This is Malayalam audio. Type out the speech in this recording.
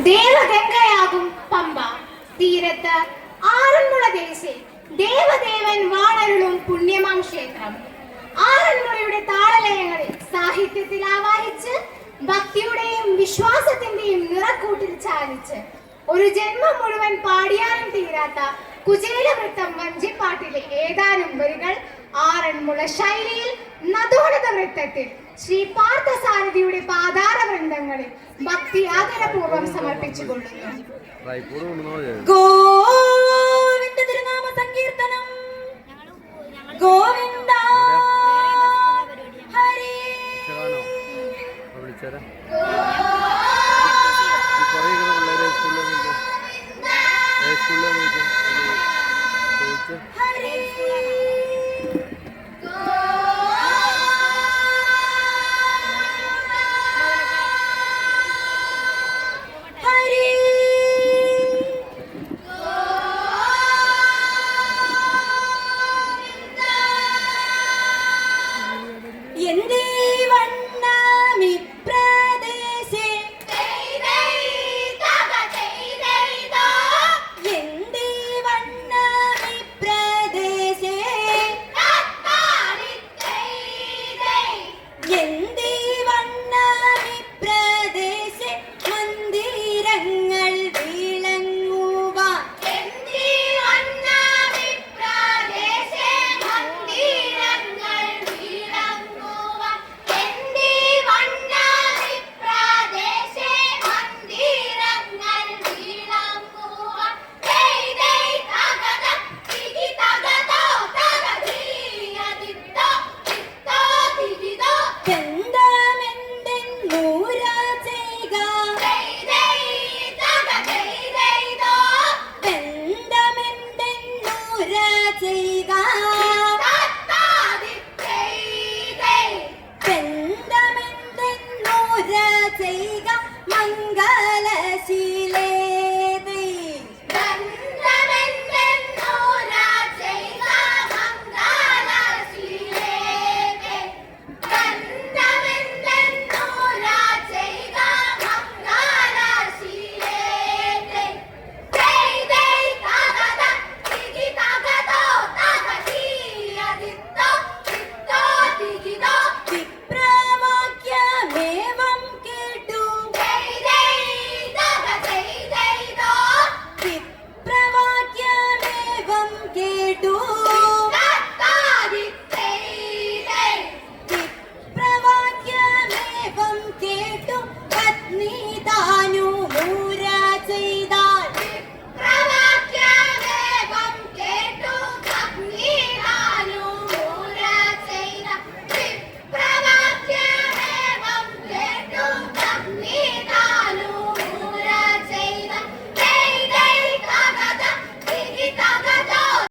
ദേവഗംഗയാകും പമ്പ തീരത്ത് ആറന്മുള ദേശേ ദേവദേവൻ വാണരുളും പുണ്യമാം ക്ഷേത്രം. ആറന്മുളയുടെ താളലയങ്ങളിൽ സാഹിത്യത്തിൽ ആവാഹിച്ച് ഭക്തിയുടെയും വിശ്വാസത്തിന്റെയും നിറക്കൂട്ടിൽ ചാലിച്ച് ഒരു ജന്മം മുഴുവൻ പാടിയാലും തീരാത്ത കുചേലവൃത്തം വഞ്ചിപ്പാട്ടിലെ ഏതാനും വരികൾ ആറന്മുള ശൈലിയിൽ നദോന്നത വൃത്തത്തിൽ ശ്രീ പാർത്ഥസാരഥിയുടെ പാതാര വൃന്ദങ്ങളിൽ ഭക്തി ആദരപൂർവ്വം സമർപ്പിച്ചുകൊള്ളുന്നു. ഗോവിന്ദ തിരുനാമ സങ്കീർത്തനം. ഗോവിന്ദ